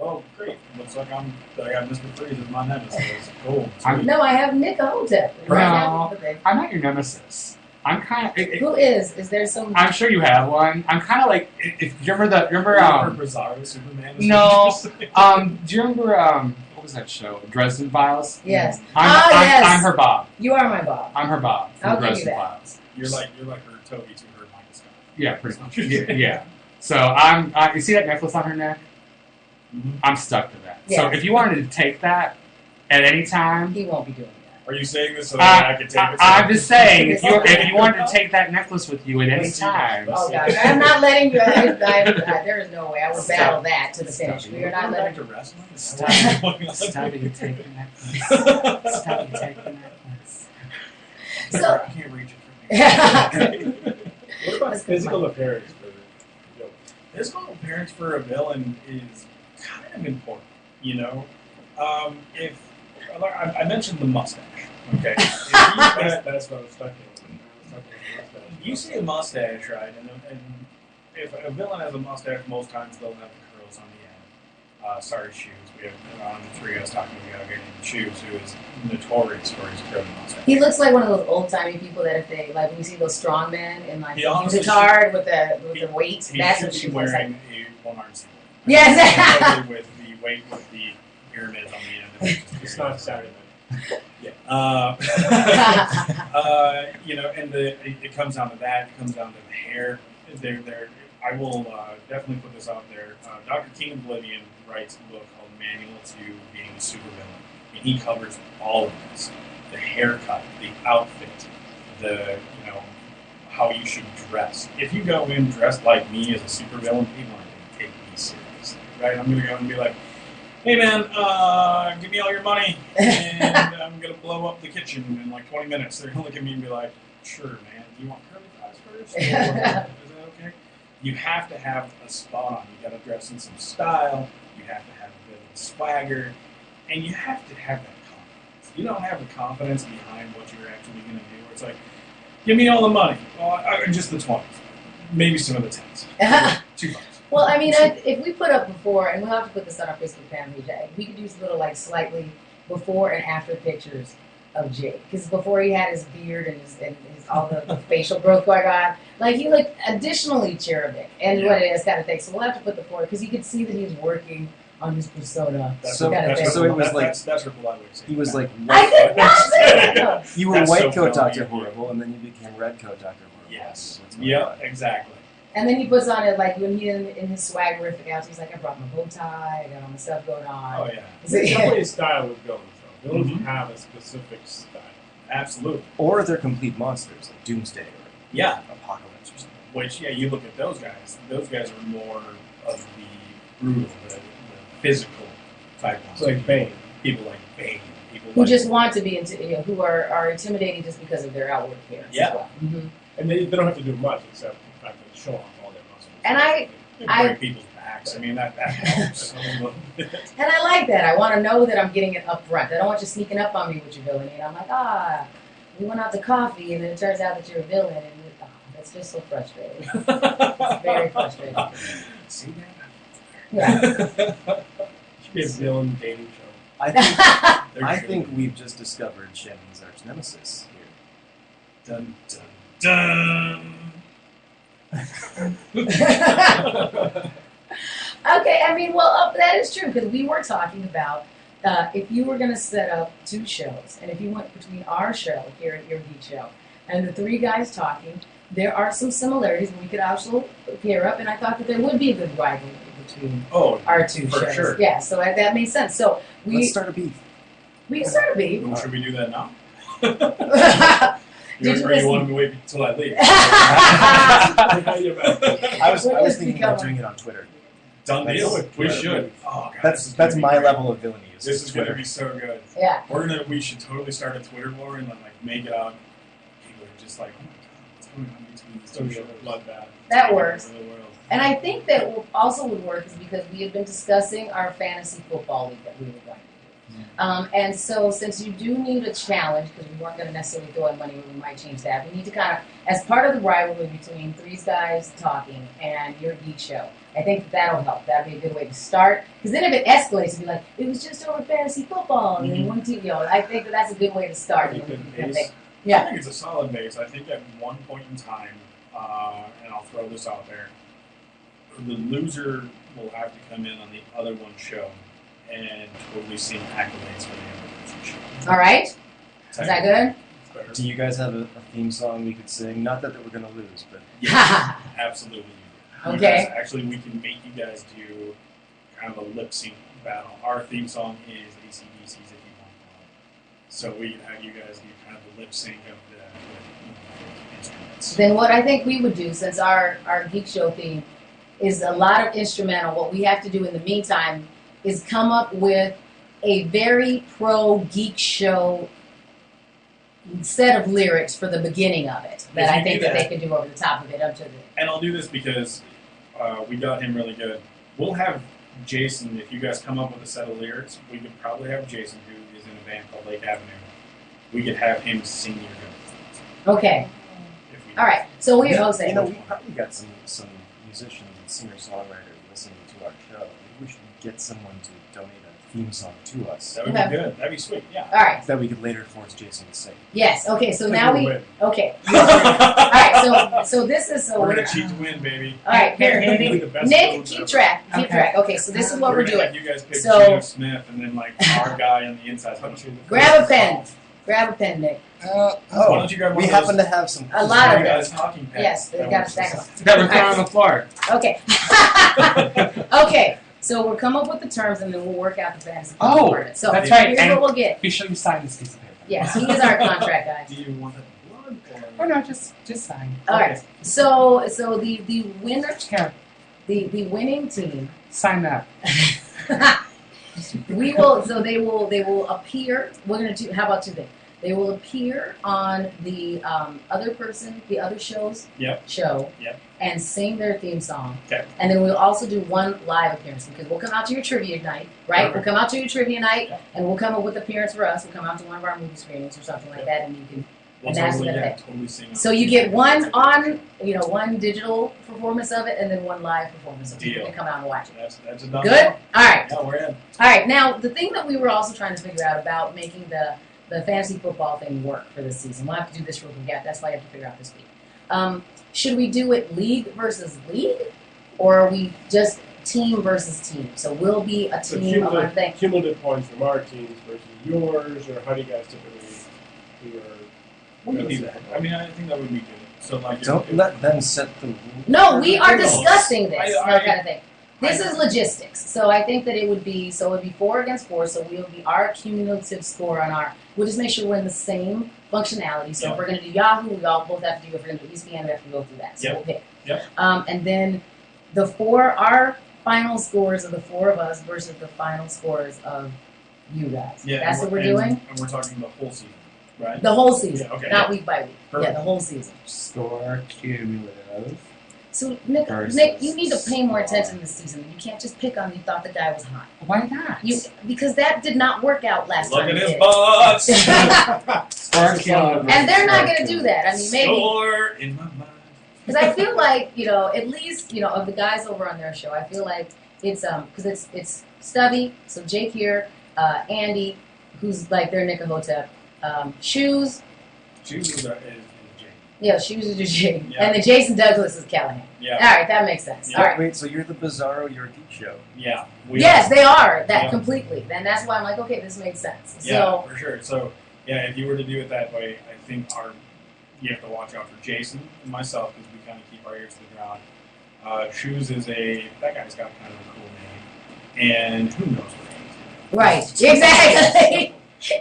oh, great. Looks like I got Mr. Freeze as my nemesis. Cool. Sweet. No, I have Nick Hotep right now. Okay. I'm not your nemesis. I'm kind of. Who is? Is there some? I'm sure you have one. I'm kind of like. If you remember Bizarro Superman? No. Do you remember what was that show? Dresden Files. Yes. I'm Yes. her Bob. You are my Bob. I'm her Bob from I'll give you Dresden that. Files. You're like her Toby to her Michael Scott. Yeah, pretty much. Yeah. So you see that necklace on her neck? Mm-hmm. I'm stuck to that. Yeah. So if you wanted to take that at any time, He won't be doing that. Are you saying this so that I can take it? I'm just saying, if you wanted to take that necklace with you at any time, Oh gosh, I'm not letting you. There is no way I would battle that to the finish. We are not back letting. to wrestling. Stop you take the necklace. Stop you take the necklace. So- I can't reach it. What about physical appearance for the villain? Physical appearance for a villain is kind of important, you know. If I mentioned the mustache, okay. That's what I was stuck in. You see a mustache, right? And if a villain has a mustache, most times they'll have the curls on the end. Sorry, Shoes. We have on the three of us talking to a guy named Shoes, who is notorious for his curly mustache. He looks like one of those old timey people that if they like when you see those strong men in like He honestly guitar with the weight. He That's should what be she looks like. wearing a one-arm singlet. Yes. Totally with the weight with the pyramids on the end. It's not Saturday night. Yeah. You know, and it comes down to that. It comes down to the hair. I will definitely put this out there. Dr. King Oblivion writes a book called Manual to Being a Supervillain, and he covers all of this: the haircut, the outfit, how you should dress. If you go in dressed like me as a supervillain, people aren't going to take me seriously, right? I'm going to go and be like, hey man, give me all your money, and I'm gonna blow up the kitchen in like 20 minutes. They're gonna look at me and be like, sure, man, do you want curly fries first? Is that okay? You have to have a spot on. You gotta dress in some style. You have to have a bit of swagger, and you have to have that confidence. You don't have the confidence behind what you're actually gonna do. It's like, give me all the money. Well, just the 20s, maybe some of the 10s. $2. Well, I mean, if we put up before, and we'll have to put this on our Facebook fan page, we could do some little like slightly before and after pictures of Jake, because before he had his beard and his all the facial growth going on, like he looked additionally cherubic and what it is kind of thing. So we'll have to put the forward because you could see that he's working on his persona. So kind of thing. it was like that's what I would say. he was like I did not say that. you were That's white so coat funny. Dr. Horrible, and then you became red coat Dr. Horrible. Yes. That's my Yeah, thought. exactly. And then he puts on it like when he in his swaggerific outfit, he's like, I brought my bow tie, I got all my stuff going on. Oh yeah, So, There's yeah. definitely a style with villains, though. Villains Mhm. have a specific style. absolutely. Or they're complete monsters, like Doomsday or Yeah, Apocalypse or something. which you look at those guys. Those guys are more of the brutal, the physical type ones. It's like Bane. People like Bane. People Who like, just want to be, who are intimidating just because of their outward appearance Yeah. as well. Mm-hmm. And they don't have to do much except the fact that show off all their muscles. And break people's backs. I mean that helps. And I like that. I want to know that I'm getting it up front. I don't want you sneaking up on me with your villainy. And I'm like, we went out to coffee, and then it turns out that you're a villain, and it's just so frustrating. It's very frustrating. See that? Yeah. Should be a villain dating show. I think we've just discovered Shannon's arch nemesis here. Dun dun dun. Okay, I mean, well, that is true, because we were talking about if you were going to set up 2 shows, and if you went between our show here at Your Geek Show and the 3 guys talking, there are some similarities, and we could also pair up, and I thought that there would be a good rivalry between our 2 for shows. sure. Yeah, so that made sense. So Let's start a beef. we can start a beef. Well, should we do that now? Did you Or you listen? want me to wait until I leave? I was thinking about doing it on Twitter. Done That's- deal. We yeah. should. Oh, God, That's this is gonna that's be my great. level of villainy. This is going to Twitter. be so good. Yeah. We should totally start a Twitter war and like make it out. People are just like, oh my God, what's going on between these 2 shows? Bloodbath. That Taking works. over the world. And I think that what also would work is because we had been discussing our fantasy football league that we were going to do. And so since you do need a challenge, because we weren't going to necessarily throw in money, we might change that, we need to kind of, as part of the rivalry between 3 guys talking and Your Geek Show, I think that'll help. That'd be a good way to start. Because then if it escalates, it'd be like, it was just over fantasy football, and then one team, I think that's a good way to start. Pretty good I base. think- I Yeah. think it's a solid base. I think at one point in time, and I'll throw this out there, the loser will have to come in on the other one show and totally sing accolades for the other person's show. All right? Is that good? Better. Do you guys have a theme song we could sing? Not that we're going to lose, but Yes, absolutely. You Okay. guys- actually, we can make you guys do kind of a lip sync battle. Our theme song is ACDC's If You Want Love. So we can have you guys do kind of a lip sync of the instruments. Then what I think we would do, since our Geek Show theme is a lot of instrumental, what we have to do in the meantime is come up with a very pro Geek Show set of lyrics for the beginning of it that If you I think do that they that- can do over the top of it up to the... And I'll do this because we got him really good. We'll have Jason, if you guys come up with a set of lyrics, we could probably have Jason, who is in a band called Lake Avenue. We could have him sing your good. Okay. If we All right. So we we say probably got some musicians and singer-songwriters listening to our show. Maybe we should get someone to donate a theme song to us That would Okay. be good. That'd be sweet. Yeah. all right. that we could later force Jason to sing. Yes. Okay. So I now think we... we'll win. Okay. All right. So this is... So We're gonna cheat to win, baby. All right. Here. We're gonna be the best Nick, coach keep ever. track. Keep track. Okay. So this is what we're gonna doing. have you guys pick So- Geno Smith and then like our guy on the inside. Grab a pen. Grab a pen, Nick. Why don't you grab one we of happen those to have some. A lot of you them. guys talking pads? Yes, they've That got a works. stack of them. That was down on the floor. Okay. Okay. So we'll come up with the terms and then we'll work out the fantasy Oh, football part of it. So that's right. here's And what we'll get. be sure you sign this piece of paper. Yes, he is our contract guy. Do you want the blood Oh or? no, just sign. All right. So the winner, Just count. the winning team, Sign that. we will. So they will appear. We're gonna do. How about 2 things? They will appear on the the other show's show, Yep. and sing their theme song. Okay. And then we'll also do one live appearance because we'll come out to your trivia night, right? Okay. We'll come out to your trivia night, Yeah. and we'll come up with appearance for us. We'll come out to one of our movie screenings or something like that, and you can. We'll And that's totally, what I yeah, think. totally sing on So you get one one digital performance of it, and then one live performance of it. You Deal. can come out and watch it. That's a done Good. deal. All right. Yeah, we're in. All right. Now the thing that we were also trying to figure out about making the fantasy football thing work for this season. We'll have to do this real quick. Yeah, that's why I have to figure out this week. Should we do it league versus league, or are we just team versus team? So we'll be a So team on thing. cumulative points from our teams versus yours, or how do you guys typically do your... We can do that. I mean, I think that would be good. So like, Don't let them set the rules. No, we are No. discussing this I- kind of thing. This is logistics. So I think that it would be 4 against 4. So we'll be our cumulative score on our. We'll just make sure we're in the same functionality. So Yep. if we're going to do Yahoo, we all both have to do. If we're going to do ESPN, we have to go through that. So Yep. we'll pick. Yep. And then our final scores of the 4 of us versus the final scores of you guys. yeah, That's and what we're and- doing. And we're talking the whole season, right? The whole season, Yeah, okay, not yeah. week by week. Perfect. Yeah, the whole season. Score cumulative. So Nick, Versus you need to pay more attention this season. You can't just pick on you thought the guy was hot. Why not? Because that did not work out last Look time. at it his did. butts. Or kill. And they're not going to do that. I mean, maybe. Score in my mind. Because I feel like, at least, of the guys over on their show, I feel like it's, because it's Stubby, so Jake here, Andy, who's like their Nicahotep, Shoes. Shoes is Jake. Yeah, Shoes is Jake. Yeah. And then Jason Douglas is Callahan. Yeah. All right, that makes sense. Yeah. All right. Wait, so you're the Bizarro Your Geek Show? Yeah. Yes, they are. That Yeah. completely. And that's why I'm like, okay, this makes sense. Yeah, So, for sure. So, yeah, if you were to do it that way, I think you have to watch out for Jason and myself because we kind of keep our ears to the ground. Shoes is that guy's got kind of a cool name. And who knows what he's right, exactly.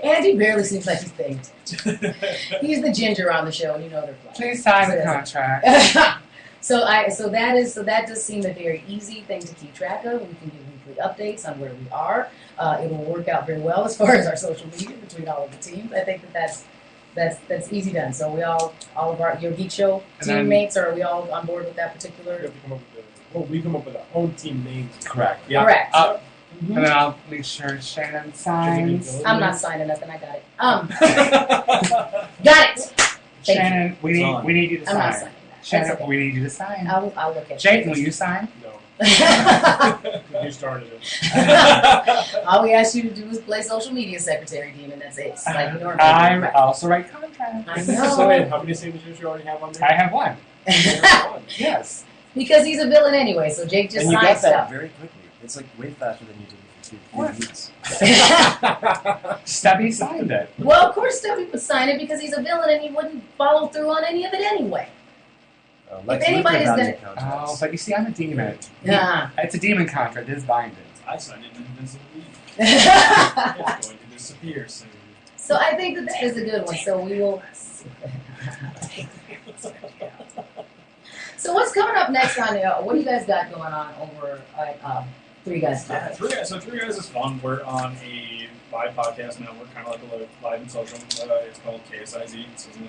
Andy barely seems like he's faked. He's the ginger on the show, and they're flat. Please sign the contract. So that does seem a very easy thing to keep track of. We can give weekly updates on where we are. It will work out very well as far as our social media between all of the teams. I think that's easy done. So we all of your Geek Show teammates, are we all on board with that particular? We come up with our own team names. Correct. Yeah. Correct. And then I'll make sure Shannon signs. I'm not signing nothing. I got it. Got it. Thank Shannon, we need you to I'm not sign. signing that. Shannon, That's okay. we need you to sign. I'll look at Jayden, it. will you sign? No, you started it. All we ask you to do is play social media secretary, Dean, and that's it. It's like you normally do. I Right. also write contracts. I So wait, know. how many signatures you already have on there? I have one. One. Yes. Because he's a villain anyway, so Jake just And you signs got that stuff. very quickly. It's like way faster than you did with What? the weeks. Stubby signed it. Well, of course Stubby would sign it because he's a villain and he wouldn't follow through on any of it anyway. Lex If anybody's Luthor gonna- value contracts. Oh, but you see, I'm a demon. Nah. It's a demon contract. It's binding. I signed it in Invincible League. It's going to disappear soon. So I think that is a good one. So we will. So what's coming up next on what do you guys got going on over at Three Guys Yeah, Talk? Three Guys is fun. We're on a live podcast now. We're kind of like a live and social. It's called KSIZ. It's season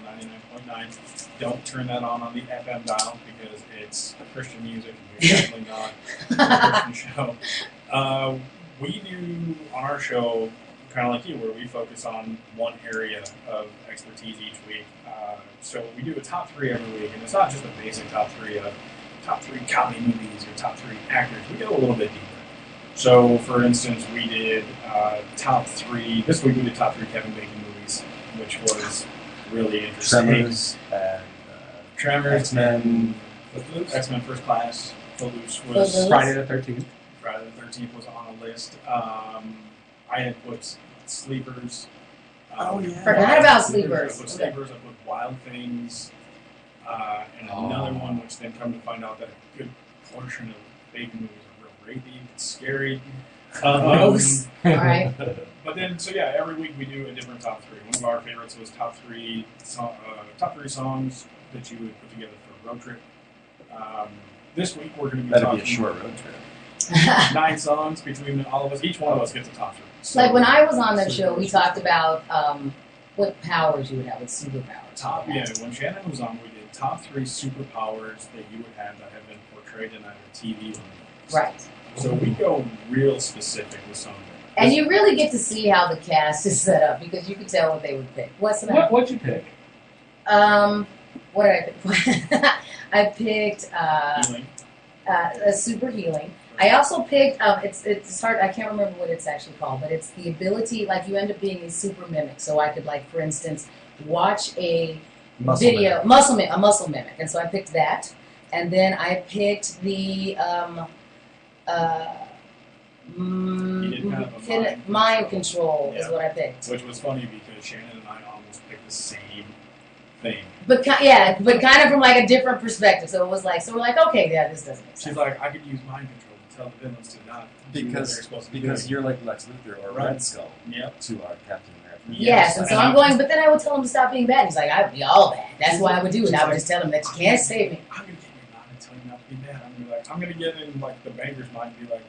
99.9. Don't turn that on the FM dial because it's Christian music. And we're definitely not a Christian show. We do on our show kind of like you, where we focus on one area of expertise each week. So we do a top three every week, and it's not just a basic top three of top three comedy movies or top three actors. We go a little bit deeper. So, for instance, we did top three. This week we did top three Kevin Bacon movies, which was really interesting. Tremors, Tremors, X-Men. X-Men First Class, Footloose was Footloose. Friday the 13th. Friday the 13th was on a list. I had put Sleepers. Forgot about Sleepers. I put Sleepers. I put Wild Things, and another one, which then come to find out that a good portion of Bacon movies are real rapey, it's scary. Gross. All right. But then, so yeah, every week we do a different top three. One of our favorites was top three songs that you would put together for a road trip. This week we're going to be That'd talking be a short road trip. 9 songs between all of us. Each one of us gets a top three. So, Like when I was on that show, we talked about what powers you would have with superpowers. when Shannon was on, we did top 3 superpowers that you would have that have been portrayed in either TV or movies. Right. So we go real specific with some of them. And you really get to see how the cast is set up because you can tell what they would pick. What's the matter? What'd you pick? What did I pick? I picked Healing. a super healing. I also picked it's hard. I can't remember what it's actually called, but it's the ability like you end up being a super mimic. So I could like, for instance, watch a a muscle mimic, and so I picked that, and then I picked the mind control is Yeah. what I picked. Which was funny because Shannon and I almost picked the same thing. But kind of from like a different perspective. So it was like, so we're like, okay, yeah, this doesn't make sense. She's like, I could use mind control to tell the villains to not do what they're supposed to be Because doing. you're like Lex Luthor or Right. Red Skull Yep. to our Captain America. Yes, and so I'm going, but then I would tell him to stop being bad. He's like, I would be all bad. That's why I would do it. I would just tell him that you can't save me. I'm gonna get in your mind and tell you not to be bad. I'm gonna get in like the banker's mind and be like,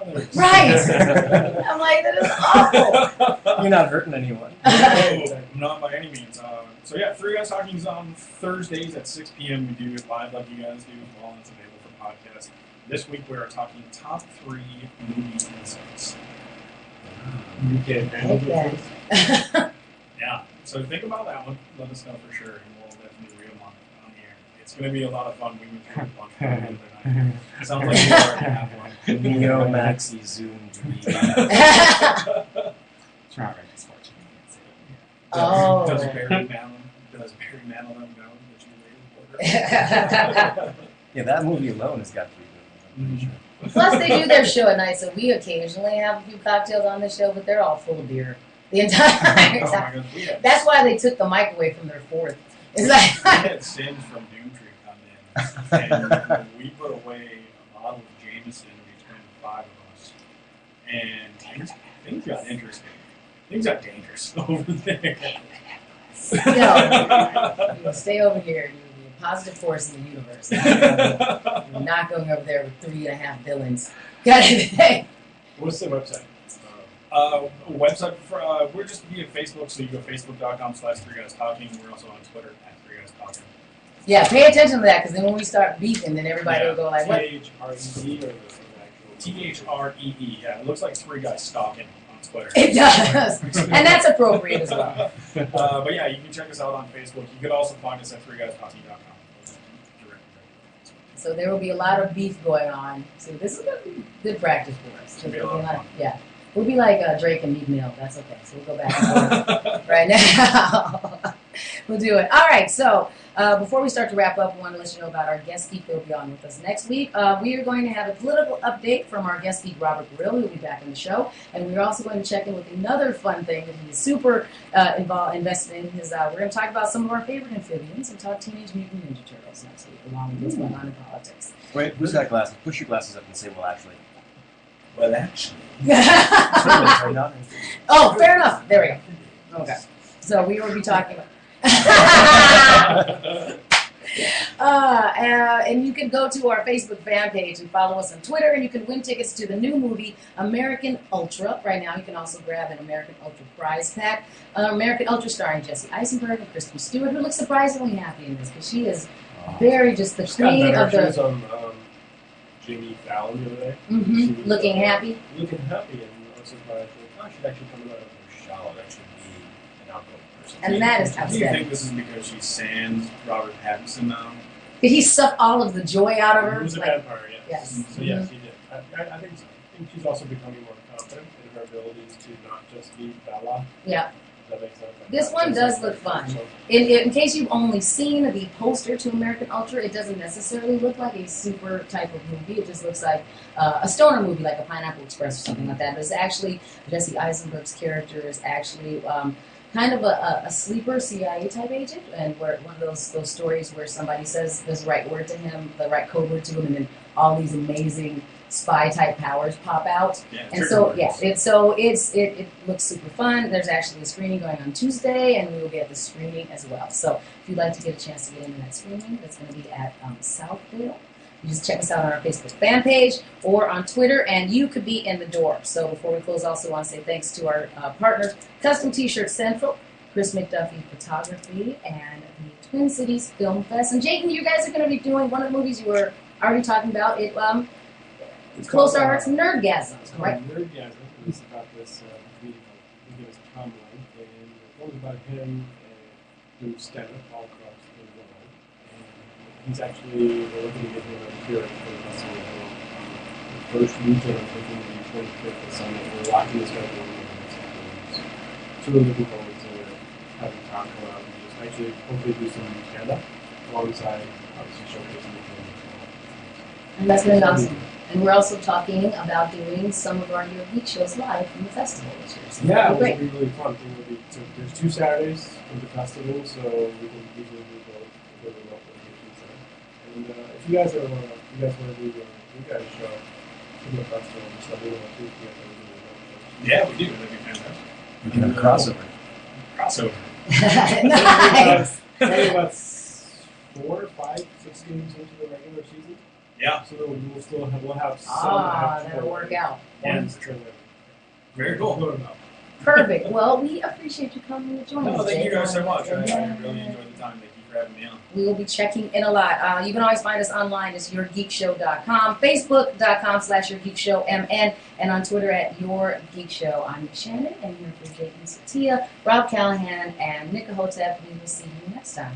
only $100. Right. I'm like, that is awful. You're not hurting anyone. No, not by any means. So yeah, Three Guys Talking is on Thursdays at 6 p.m. We do it live like you guys do as well. It's available for podcast. This week we are talking top 3 movie insights. You can I like that. Yeah, Yeah. So think about that one. Let us know for sure, and we'll definitely read them on the air. It's going to be a lot of fun. We went through a bunch of them the other night. Sounds like you already have one. Neo Maxi Zoom Dream. It's not very misfortunate. Oh. Does Barry Manilow know that you waited for her? Yeah, that movie alone has got 3 movies, I'm pretty sure. Plus, they do their show at night, so we occasionally have a few cocktails on the show, but they're all full of beer the entire Oh my time. gosh, we had, That's why they took the mic away from their fourth. It's like, we had Sims from Doomtree come in, and we put away a bottle of Jameson between the 5 of us, and things got interesting. Things got dangerous over there. you stay over here. You're a positive force in the universe. You're not going over there with 3.5 villains. Got it? What's the website? Website for we're just via Facebook, so you go facebook.com/3guystalking. We're also on Twitter @3guystalking. Yeah, pay attention to that, because then when we start beefing, then everybody will go like, what? THRED or the actual? THREE. Yeah, it looks like 3 guys stalking on Twitter. It does. And that's appropriate as well. But yeah, you can check us out on Facebook. You could also find us at 3guystalking.com. So there will be a lot of beef going on. So this is going to be good practice for us. It's gonna be a lot of fun. Yeah. We'll be like Drake and Meek Mill. That's okay. So we'll go back and forth right now. We'll do it. All right. So before we start to wrap up, we want to let you know about our guest geek that will be on with us next week. We are going to have a political update from our guest geek, Robert Brill, who will be back in the show. And we're also going to check in with another fun thing that he's super invested in. We're going to talk about some of our favorite amphibians and talk Teenage Mutant Ninja Turtles next week, along with what's going on in politics. Wait, who's got glasses? Push your glasses up and say, well, actually. Well, actually. Turned on. Oh, fair enough. There we go. Okay. So we will be talking about. And you can go to our Facebook fan page and follow us on Twitter, and you can win tickets to the new movie American Ultra. Right now, you can also grab an American Ultra prize pack. American Ultra starring Jesse Eisenberg and Kristen Stewart, who looks surprisingly happy in this, because she is very just the queen of the. Jimmy Fallon the other day. Mm-hmm. Looking happy. Looking happy, and I was surprised. She's actually coming out of her shell and actually be an outgoing person. And that is Do you outstanding. think this is because she's sans Robert Pattinson now? Did he suck all of the joy out of her? It was a Like, bad part, yes. Yes. So yes, he did. I think so. I think she's also becoming more confident in her abilities to not just be Bella. yeah. Does that make sense? This Not one just does like look her. fun. So, In case you've only seen the poster to American Ultra, it doesn't necessarily look like a super type of movie. It just looks like a stoner movie, like a Pineapple Express or something like that. But it's actually, Jesse Eisenberg's character is actually kind of a sleeper CIA type agent, and where one of those stories where somebody says this right word to him, the right code word to him, and then all these amazing spy type powers pop out. Yeah, And trigger so, words. yeah, it looks super fun. There's actually a screening going on Tuesday, and we will be at the screening as well. So if you'd like to get a chance to get into that screening, that's going to be at Southdale. You just check us out on our Facebook fan page or on Twitter, and you could be in the door. So before we close, also want to say thanks to our partners, Custom T-Shirt Central, Chris McDuffie Photography, and the Twin Cities Film Fest. And Jayden, you guys are going to be doing one of the movies you were already talking about. It's close to our hearts, Nerdgasm, It's called right? Nerdgasm. It's about this comedian called his name is Tom Light, and the film's about him doing stand-up all across the world. And he's actually, we're looking to get him a appearance for the festival as well. The first weekend, I'm thinking the 25th of Sunday, we're watching this guy doing it. So really looking forward to having Tom come out and just actually hopefully do some stand-up alongside obviously showcasing the film as well. And that's been awesome. And we're also talking about doing some of our Your Geek shows live from the festival this year. So Yeah, that'll be it will be really fun. So there's 2 Saturdays of the festival, so we can usually do both the remote locations there. And if you guys want to do you guys show for the festival, just let me know too if you guys want to do remote shows. Yeah, we do. That'd be fantastic. We can have a crossover. Crossover. Nice. Probably about 4, 5, 6 games into the regular season, Yeah, so we'll have some. That'll work out. Ones that are very cool. Learn about. Perfect. Well, we appreciate you coming to join us. No, thank you Jay. guys so much. I Yeah. really enjoyed the time that you for having me on. We will be checking in a lot. You can always find us online. It's yourgeekshow.com, facebook.com/yourgeekshowmn, and on Twitter at yourgeekshow. I'm Shannon, and here for Jake and Satia, Rob Callahan, and Nick Hotep. We will see you next time.